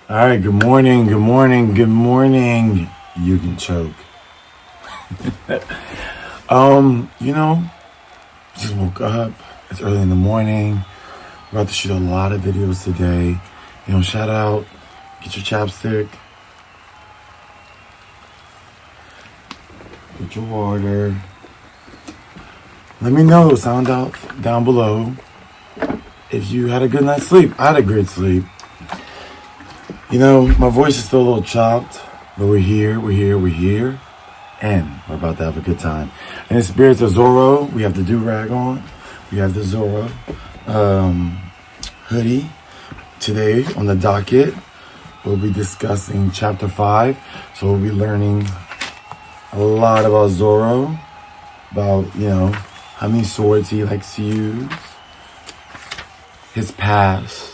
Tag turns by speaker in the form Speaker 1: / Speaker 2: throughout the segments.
Speaker 1: All right, good morning, good morning, good morning. You can choke. You know, just woke up. It's early in the morning. We're about to shoot a lot of videos today. You know, shout out, get your chapstick, get your water. Let me know, sound out down below if you had a good night's sleep. I had a great sleep. You know, my voice is still a little chopped, but we're here, and we're about to have a good time. In the spirits of Zoro, we have the do-rag on. We have the Zoro hoodie. Today on the docket, we'll be discussing chapter 5. So we'll be learning a lot about Zoro, about, you know, how many swords he likes to use, his past.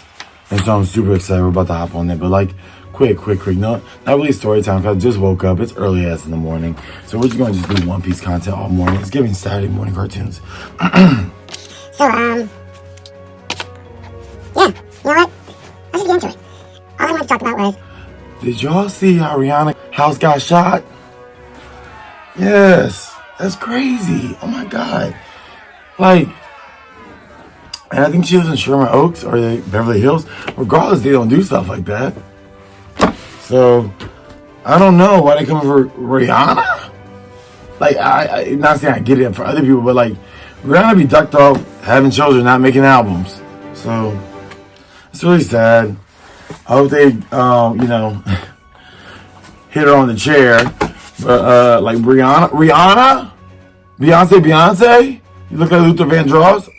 Speaker 1: And so I'm super excited. We're about to hop on there. But like, quick. No, not really story time because I just woke up. It's early as in the morning. So we're just going to just do One Piece content all morning. It's giving Saturday morning cartoons.
Speaker 2: Yeah, you know what? Let's just get into it. All I wanted to talk about was...
Speaker 1: Did y'all see how Rihanna's house got shot? Yes. That's crazy. Oh my God. Like... And I think she lives in Sherman Oaks or Beverly Hills. Regardless, they don't do stuff like that. So, I don't know why they come for Rihanna. Like, I not saying I get it for other people, but like, Rihanna be ducked off having children, not making albums. So, it's really sad. I hope they, you know, hit her on the chair. But, like, Rihanna? Beyonce? You look like Luther Vandross?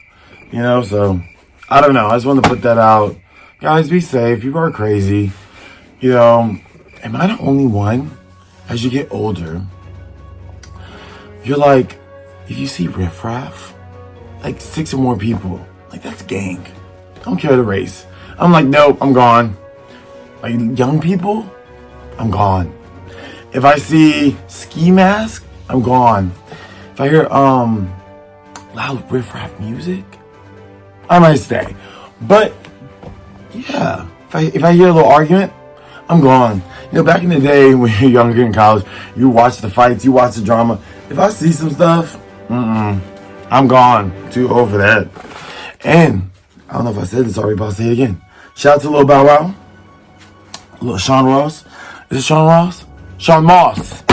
Speaker 1: You know, so, I don't know. I just wanted to put that out. Guys, be safe. People are crazy. You know, am I the only one? As you get older, you're like, if you see riffraff, like 6 or more people, like that's gang. I don't care the race. I'm like, nope, I'm gone. Like young people, I'm gone. If I see ski mask, I'm gone. If I hear loud riffraff music, I might stay. But yeah, if I hear a little argument, I'm gone. You know, back in the day when you're younger in college, you watch the fights, you watch the drama. If I see some stuff, I'm gone. Too old for that. And I don't know if I said this already, but I'll say it again. Shout out to Lil Bow Wow, Lil Sean Ross. Is it Sean Ross? Sean Moss.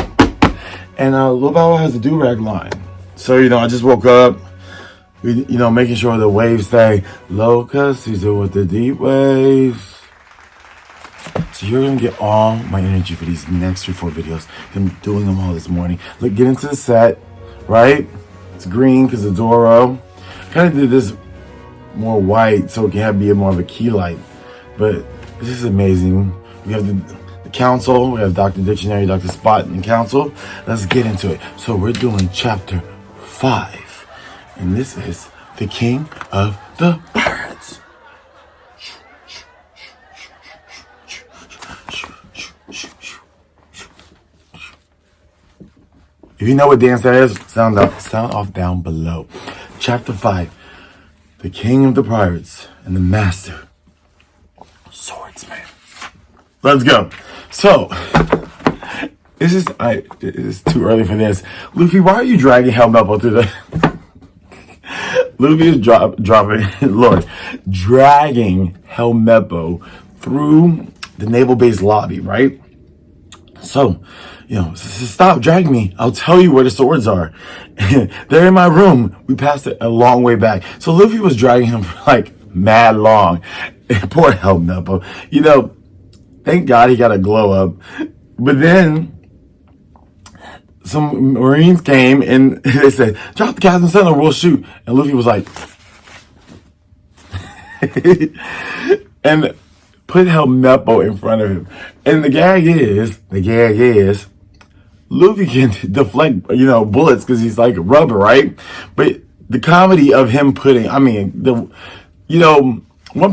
Speaker 1: And Lil Bow Wow has a do-rag line. So, you know, I just woke up. You know, making sure the waves stay low, cause he's with the deep waves. So you're gonna get all my energy for these next 3 or 4 videos. I'm doing them all this morning. Look, get into the set, right? It's green because of Zoro. Kind of did this more white so it can be more of a key light. But this is amazing. We have the council. We have Dr. Dictionary, Dr. Spot, and council. Let's get into it. So we're doing chapter 5. And this is the King of the Pirates. If you know what dance that is, sound off down below. Chapter 5. The King of the Pirates and the Master Swordsman. Let's go. So, it is too early for this. Luffy, why are you dragging Helmeppo through the... Luffy is dragging Helmeppo through the naval base lobby, right? So, you know, stop dragging me. I'll tell you where the swords are. They're in my room. We passed it a long way back. So Luffy was dragging him for like mad long. Poor Helmeppo. You know, thank God he got a glow up. But then some Marines came and they said, drop the Captain Sun or we'll shoot. And Luffy was like, and put Helmeppo in front of him. And the gag is, Luffy can deflect, you know, bullets because he's like rubber, right? But the comedy of him putting, you know, some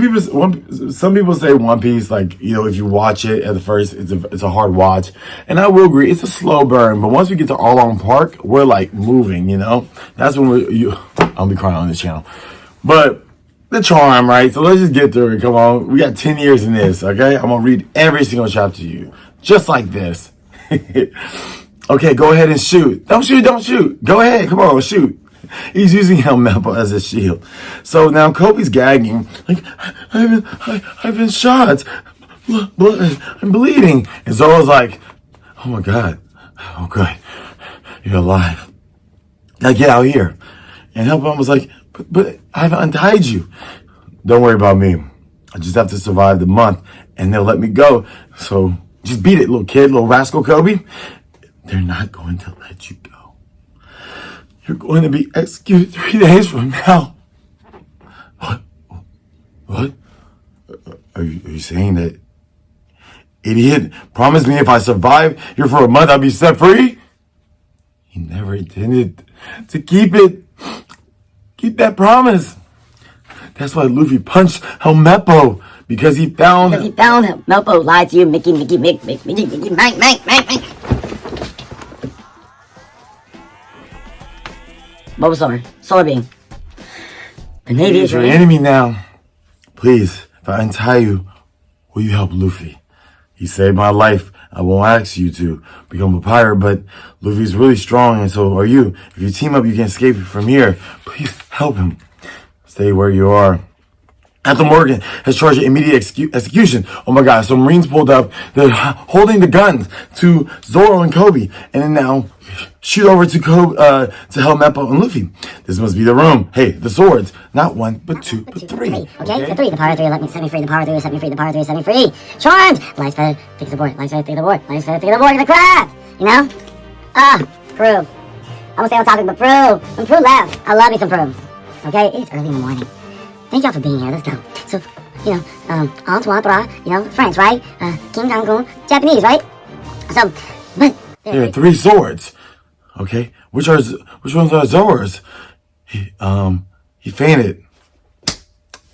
Speaker 1: people say One Piece, like, you know, if you watch it at the first, it's a hard watch. And I will agree, it's a slow burn. But once we get to Arlong Park, we're like moving, you know? That's when I'll be crying on this channel. But the charm, right? So let's just get through it. Come on. We got 10 years in this, okay? I'm going to read every single chapter to you. Just like this. Okay, go ahead and shoot. Don't shoot. Go ahead. Come on, shoot. He's using Helmeppo as a shield. So now Coby's gagging. Like, I've been shot. Blood, I'm bleeding. And Zoro's like, oh my God. Oh, good. You're alive. Now get out here. And Helmeppo was like, but I've untied you. Don't worry about me. I just have to survive the month and they'll let me go. So just beat it, little kid, little rascal Coby. They're not going to let you go. You're going to be executed 3 days from now. What? Are you saying that? Idiot, promise me if I survive here for a month, I'll be set free? He never intended to keep it. Keep that promise. That's why Luffy punched Helmeppo. Because he found
Speaker 3: Helmeppo lied to you, Mickey, Mike. Bulbasaur, Solar Beam. The Navy is
Speaker 1: your enemy now. Please, if I untie you, will you help Luffy? He saved my life. I won't ask you to become a pirate, but Luffy's really strong, and so are you. If you team up, you can escape from here. Please help him. Stay where you are. Admiral Morgan has charged immediate execution. Oh my God, so Marines pulled up. They're holding the guns to Zoro and Coby. And then now shoot over to Helmeppo and Luffy. This must be the room. Hey, the swords. Not 1, but 2, but 3.
Speaker 2: Okay, the 3. The power 3 let me set me free. The power 3 set me free. The power 3 set me free. Charmed! Life's better. Take the board. Life's better. Take the board. Life's better. Take the board. The craft! You know? Prue. I won't stay on topic, but Prue. When Prue left, I love me some Prue. Okay, it's early in the morning. Thank y'all for being here. Let's go. So, en trois, French, right? King Kong Kong, Japanese, right? So, but
Speaker 1: there are 3 swords. Okay, which ones are Zoro's? He fainted.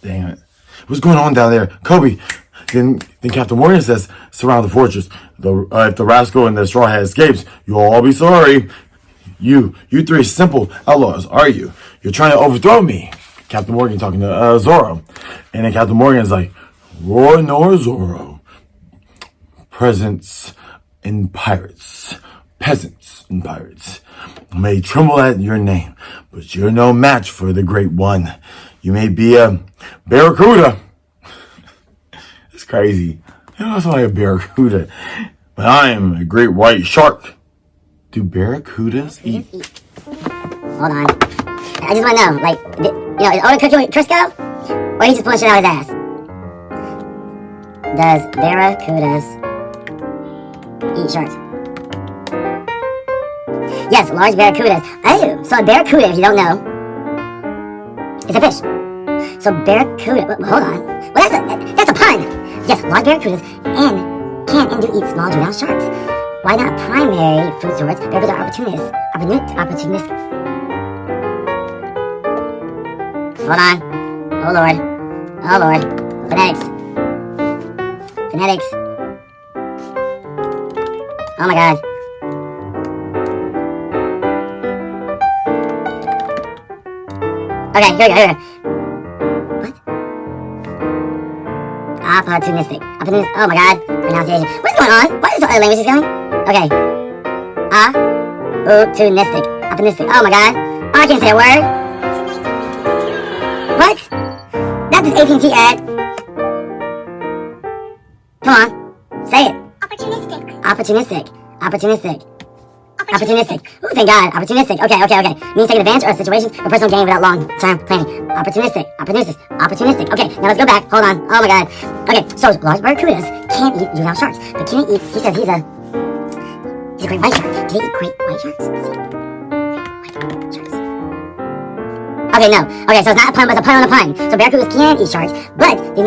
Speaker 1: Dang it! What's going on down there, Coby? Then Captain Morgan says, surround the fortress. If the rascal and the straw hat escapes, you'll all be sorry. You 3 simple outlaws, are you? You're trying to overthrow me. Captain Morgan talking to Zoro. And then Captain Morgan's like, roar nor Zoro. Peasants and pirates may tremble at your name, but you're no match for the Great One. You may be a Barracuda. It's crazy. You know, it's like a Barracuda. But I am a great white shark. Do Barracudas eat?
Speaker 2: Hold on. I just want to know, is Oda cooking with Crisco? Or he just pulling shit out of his ass? Does Barracudas eat sharks? Yes, large Barracudas. Oh, so a Barracuda, if you don't know, it's a fish. So Barracuda, hold on. Well, that's a pun. Yes, large Barracudas can and do eat small juvenile sharks. Why not primary food source? Barracudas are opportunistic. Hold on. Oh Lord. Phonetics. Oh my God. Okay, here we go. What? Opportunistic. Oh my God. Pronunciation. What's going on? Why is this other languages going? Okay. Opportunistic. Oh my God. Oh, I can't say a word. What? That's an AT&T ad. Come on. Say it. Opportunistic. Ooh, thank God. Opportunistic. Okay. Means taking advantage of situations or personal gain without long-term planning. Opportunistic. Okay, now let's go back. Hold on. Oh my God. Okay, so large barracudas can't eat juvenile sharks, but can he says he's a great white shark. Can he eat great white sharks? Okay, no. Okay, so it's not a pun, but it's a pun on a pun. So barracudas can eat sharks, but they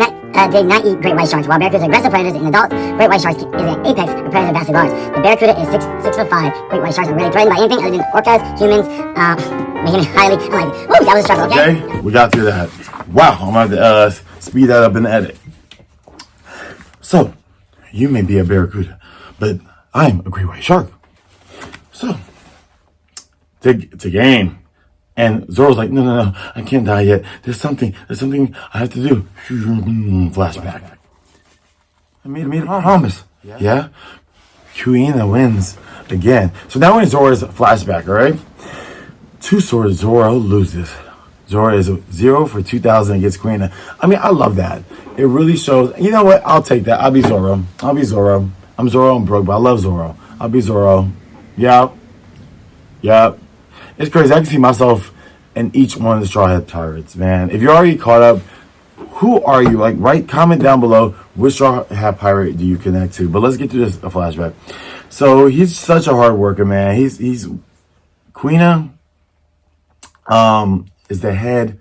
Speaker 2: not eat great white sharks. While barracudas are aggressive predators in adults, great white sharks is an apex predator vastly large. The barracuda is 6'5". Great white sharks are really threatened by anything other than orcas, humans, making it highly unlikely. Woo, that was a struggle, okay?
Speaker 1: Okay, we got through that. Wow, I'm going to have to speed that up in the edit. So, you may be a barracuda, but I'm a great white shark. So, it's a game. And Zoro's like, no, I can't die yet. There's something I have to do. Flashback. I made a promise. Yeah? Kuina wins again. So now we're in Zoro's flashback, alright? 2 swords, Zoro loses. Zoro is 0 for 2,000 against Kuina. I mean, I love that. It really shows. You know what? I'll take that. I'll be Zoro. I'm Zoro. I'm broke, but I love Zoro. I'll be Zoro. Yep. It's crazy. I can see myself in each one of the Straw Hat Pirates, man. If you're already caught up, who are you? Like, comment down below which Straw Hat Pirate do you connect to. But let's get to this flashback. So he's such a hard worker, man. He's Kuina is the head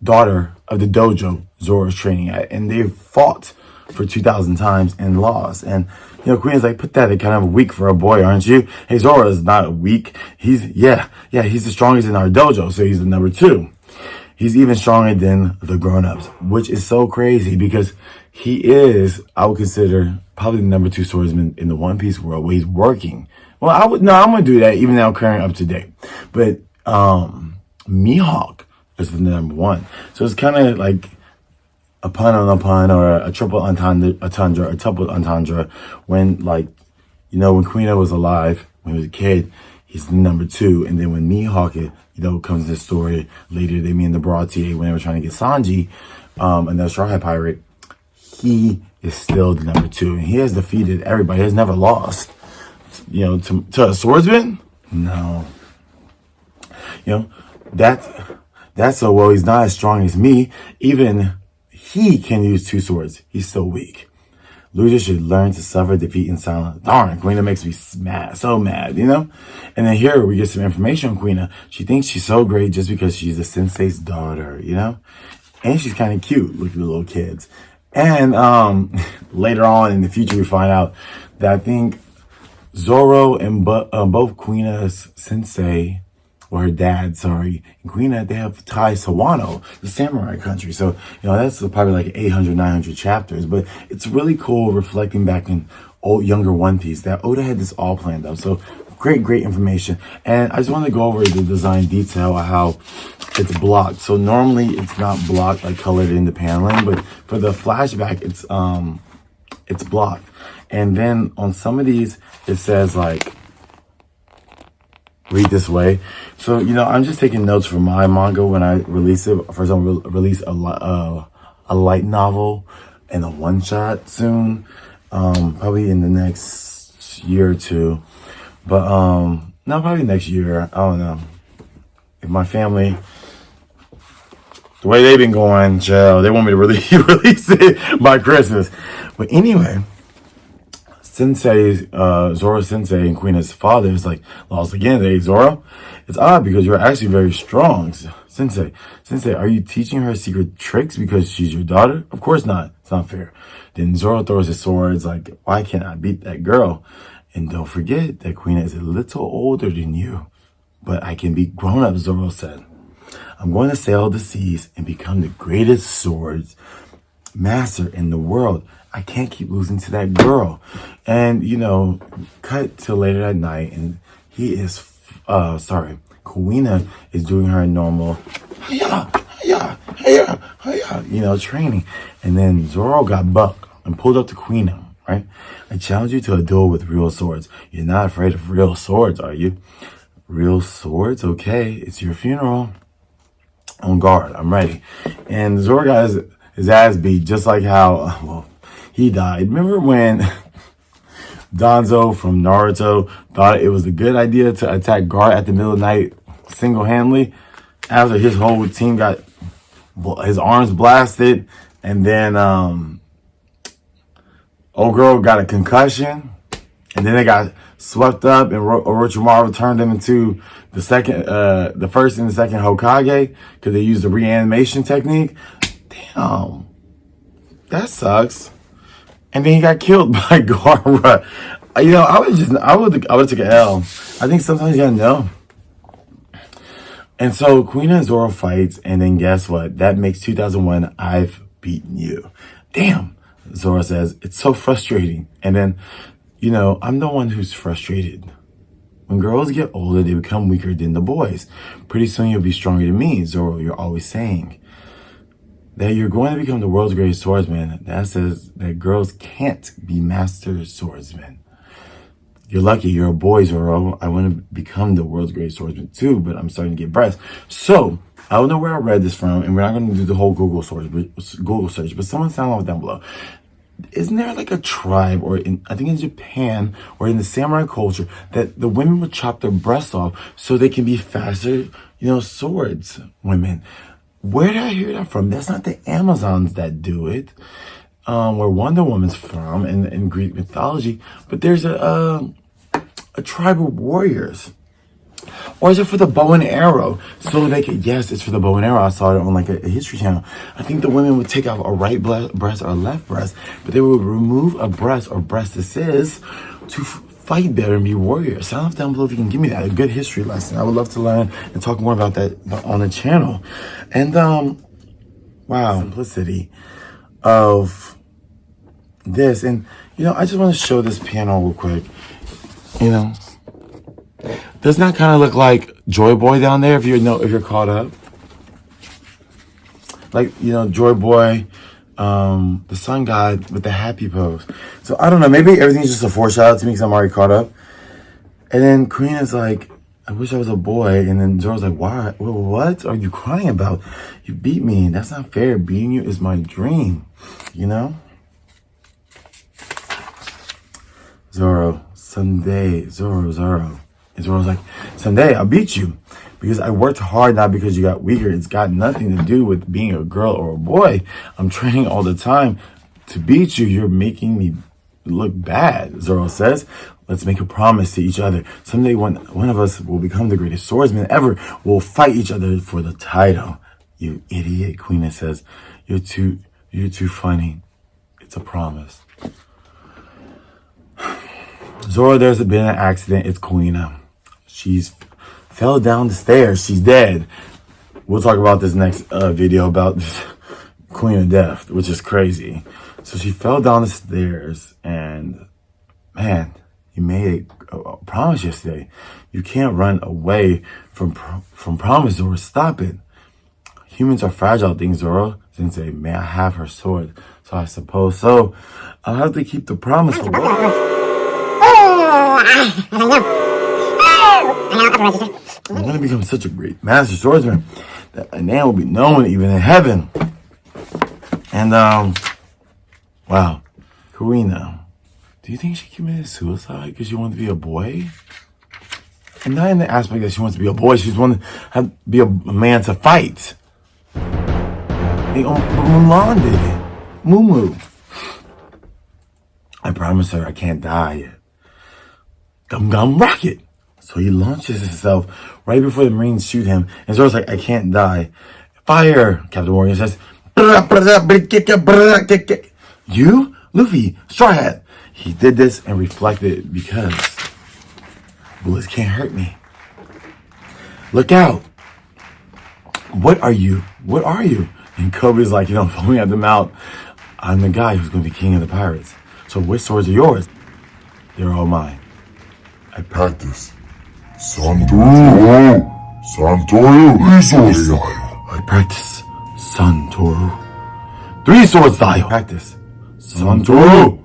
Speaker 1: daughter of the dojo Zoro's training at, and they fought for 2,000 times and lost. And Kuina's like, pathetic, kind of weak for a boy, aren't you? Hey, Zoro is not weak. He's the strongest in our dojo, so he's the number 2. He's even stronger than the grown-ups, which is so crazy because he is, I would consider, probably the number 2 swordsman in the One Piece world where he's working. Well, I'm going to do that even now current up to date. But Mihawk is the number 1. So it's kind of like a pun on a pun or a triple entendre, a double entendre when, like, when Kuina was alive, when he was a kid, he's the number 2. And then when Mihawk, comes to the story later, they meet in the Barracuda when they were trying to get Sanji, and the Straw Hat Pirate, he is still the number 2. And he has defeated everybody. He has never lost. To a swordsman? No. That's so, well, he's not as strong as me. Even he can use 2 swords. He's so weak. Losers should learn to suffer defeat in silence. Darn, Kuina makes me mad, so mad, And then here we get some information on Kuina. She thinks she's so great just because she's the sensei's daughter, And she's kind of cute, look at the little kids. And later on in the future, we find out that I think Zoro and both Kuina's sensei, or her dad, and Kuina, they have ties to Wano, the samurai country. So, that's probably like 800, 900 chapters. But it's really cool reflecting back in younger One Piece that Oda had this all planned out. So, great information. And I just want to go over the design detail of how it's blocked. So, normally it's not blocked, like colored in the paneling. But for the flashback, it's blocked. And then on some of these, it says like, read this way. So, I'm just taking notes from my manga when I release it. For example, release a light novel and a one-shot soon. Probably in the next year or 2. But, no, probably next year. I don't know. If my family, the way they've been going, they want me to release it by Christmas. But anyway, Zoro Sensei and Kuina's father is like, lost again. Hey, Zoro, it's odd because you're actually very strong. Sensei, are you teaching her secret tricks because she's your daughter? Of course not. It's not fair. Then Zoro throws his sword. It's like, why can't I beat that girl? And don't forget that Kuina is a little older than you. But I can beat grown-up, Zoro said. I'm going to sail the seas and become the greatest swords master in the world. I can't keep losing to that girl. And, cut till later at night, and Kuina is doing her normal, training. And then Zoro got bucked and pulled up to Kuina, right? I challenge you to a duel with real swords. You're not afraid of real swords, are you? Real swords? Okay, it's your funeral. On guard, I'm ready. And Zoro got his ass beat, just like how, he died. Remember when Danzo from Naruto thought it was a good idea to attack Guard at the middle of the night single-handedly after his whole team got his arms blasted, and then old girl got a concussion, and then they got swept up, and Orochimaru turned them into the first and the second Hokage because they used the reanimation technique. Damn, that sucks. And then he got killed by Gara. I would have took an L. I think sometimes you gotta know. And so Kuina and Zoro fights, and then guess what? That makes 2001. I've beaten you. Damn, Zoro says. It's so frustrating. And then, I'm the one who's frustrated When girls get older, they become weaker than the boys. Pretty soon you'll be stronger than me, Zoro, you're always saying. That you're going to become the world's greatest swordsman. That says that girls can't be master swordsmen. You're lucky, you're a boy, Zoro. I want to become the world's greatest swordsman too, but I'm starting to get breasts. So, I don't know where I read this from, and we're not going to do the whole Google search, but someone sound off down below. Isn't there like a tribe, or I think in Japan, or in the samurai culture, that the women would chop their breasts off so they can be faster, swords women? Where did I hear that from? That's not the Amazons that do it, where Wonder Woman's from in Greek mythology, but there's a tribe of warriors. Or is it for the bow and arrow? So they could, yes, it's for the bow and arrow. I saw it on like a history channel. I think the women would take off a right breast or a left breast, but they would remove a breast or breastises to fight better and be warriors. Sound off down below if you can give me that, a good history lesson. I would love to learn and talk more about that on the channel. And, wow, simplicity of this. And, I just want to show this panel real quick. Doesn't that kind of look like Joy Boy down there if you're caught up? Like, Joy Boy, the sun god with the happy pose. So I don't know, maybe everything's just a foreshadow to me because I'm already caught up. And then Kuina's like, I wish I was a boy. And then Zoro's like, why? What are you crying about? You beat me. That's not fair. Beating you is my dream. Zoro, someday, Zoro. And Zoro's like, someday I'll beat you. Because I worked hard, not because you got weaker. It's got nothing to do with being a girl or a boy. I'm training all the time to beat you. You're making me look bad, Zoro says. Let's make a promise to each other. Someday one of us will become the greatest swordsman ever. We'll fight each other for the title. You idiot, Kuina says. You're too funny. It's a promise. Zoro, there's been an accident. It's Kuina. She's fell down the stairs. She's dead. We'll talk about this next video about Kuina death, which is crazy. So she fell down the stairs, and man, you made a promise yesterday. You can't run away from promise, Zoro. Stop it. Humans are fragile things, Zoro. Sensei, may I have her sword? So I suppose so. I'll have to keep the promise. For I'm going to become such a great master swordsman that my name will be known even in heaven. And, wow. Kuina, do you think she committed suicide because she wanted to be a boy? And not in the aspect that she wants to be a boy, she's wanting to be a man to fight. Hey, Mulan did it. Moo. I promised her I can't die yet. Gum rocket. So he launches himself right before the Marines shoot him. And Zoro's like, I can't die. Fire, Captain Morgan says. You? Luffy, Straw Hat. He did this and reflected because bullets can't hurt me. Look out. What are you? And Coby's like, foaming at the mouth. I'm the guy who's going to be king of the pirates. So which swords are yours? They're all mine. I practice.
Speaker 4: Santoryu! 3 swords style!
Speaker 1: I practice Santoryu. 3 swords style! Practice Santoryu!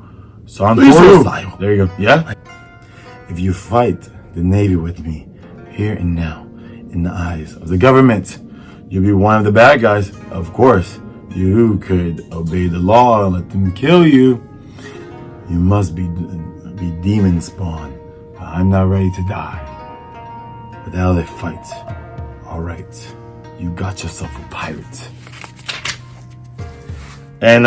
Speaker 1: 3 swords style! There you go. Yeah? If you fight the Navy with me, here and now, in the eyes of the government, you'll be one of the bad guys. Of course, you could obey the law and let them kill you. You must be demon spawn. I'm not ready to die. But now they fight. Alright. You got yourself a pirate. And,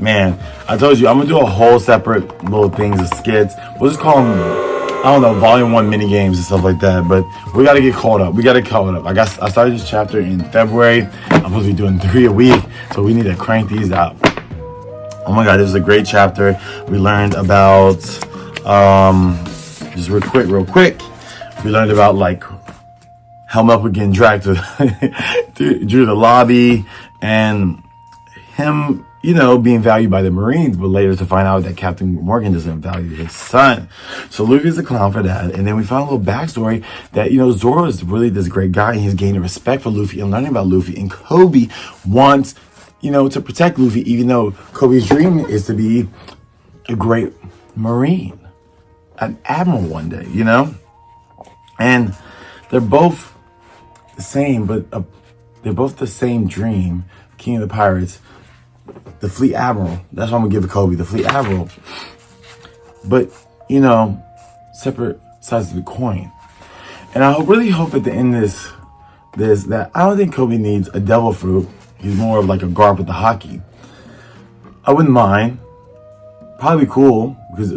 Speaker 1: man, I told you, I'm going to do a whole separate little things of skits. We'll just call them, I don't know, volume 1 mini games and stuff like that. But we got to get caught up. I started this chapter in February. I'm supposed to be doing 3 a week. So we need to crank these out. Oh my God, this is a great chapter. We learned about, just real quick. We learned about like Helmeppo getting dragged through the lobby, and him being valued by the Marines, but later to find out that Captain Morgan doesn't value his son. So Luffy's a clown for that. And then we found a little backstory that, Zoro is really this great guy, and he's gaining respect for Luffy and learning about Luffy. And Coby wants, to protect Luffy, even though Kobe's dream is to be a great Marine, an Admiral one day, And they're both the same, but they're both the same dream. King of the Pirates, the Fleet Admiral. That's what I'm gonna give to Coby, the Fleet Admiral. But, separate sides of the coin. And I really hope at the end of this that I don't think Coby needs a devil fruit. He's more of like a guard with the hockey. I wouldn't mind. Probably cool, because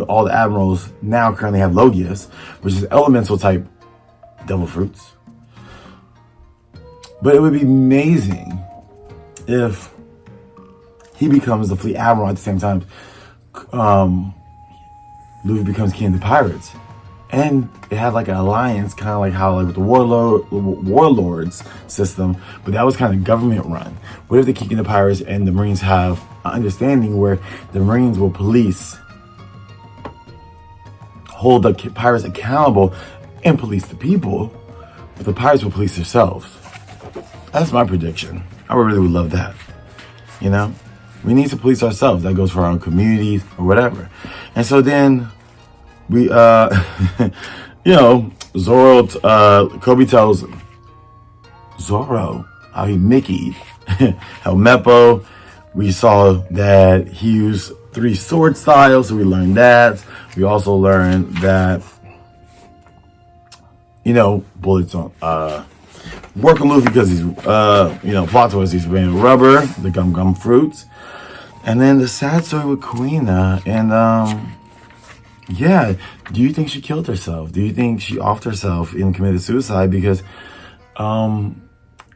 Speaker 1: all the admirals now currently have Logias, which is elemental type devil fruits. But it would be amazing if he becomes the Fleet Admiral at the same time Luffy becomes King of the Pirates. And they had like an alliance, kind of like how with the warlords system, but that was kind of government run. What if the King of the Pirates and the Marines have an understanding where the Marines will hold the pirates accountable and police the people, but the pirates will police themselves? That's my prediction. I really would love that. We need to police ourselves. That goes for our own communities or whatever. And so then we, Zoro, Coby tells Zoro how he Mickey'd Helmeppo. We saw that he used 3 sword styles, so we learned that. We also learned that, bullets on, work on Luffy because he's, plot twist, he's wearing rubber, the gum fruits. And then the sad story with Kuina. And, do you think she killed herself? Do you think she offed herself and committed suicide? Because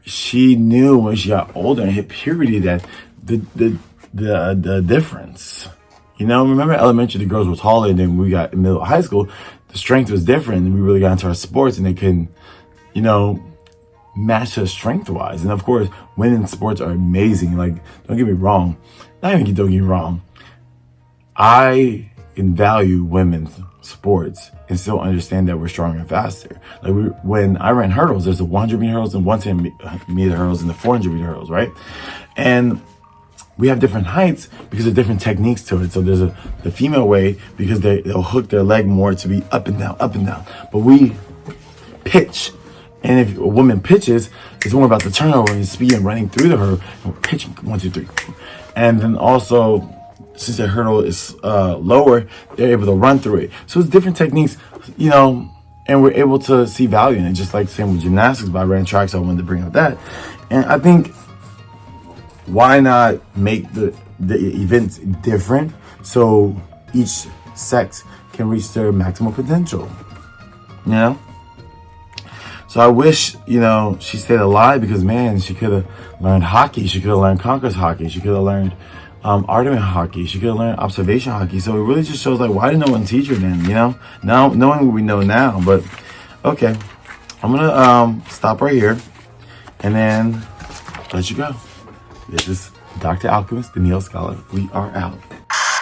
Speaker 1: she knew when she got older and hit puberty that the difference. Remember elementary, the girls were taller, and then when we got in middle high school, the strength was different, and we really got into our sports, and they couldn't, match us strength-wise. And of course, women's sports are amazing. Like, don't get me wrong. Don't get me wrong. I can value women's sports and still understand that we're stronger and faster. Like when I ran hurdles, there's the 100 meter hurdles and 110 meter hurdles and the 400 meter hurdles, right? And we have different heights because of different techniques to it. So there's the female way because they'll hook their leg more to be up and down. But we pitch. And if a woman pitches, it's more about the turnover and speed and running through the hurdle. And we're pitching 1, 2, 3. And then also, since the hurdle is lower, they're able to run through it. So it's different techniques, and we're able to see value in it. Just like the same with gymnastics, but I ran track, so I wanted to bring up that. And I think, why not make the events different so each sex can reach their maximum potential? So I wish, she stayed alive because, man, she could have learned hockey. She could have learned Conqueror's hockey. She could have learned Artemis hockey. She could have learned observation hockey. So it really just shows, like, why did no one teach her then, Now, knowing what we know now. But, okay. I'm going to stop right here and then let you go. This is Dr. Alchemist, the Neo Scholar. We are out.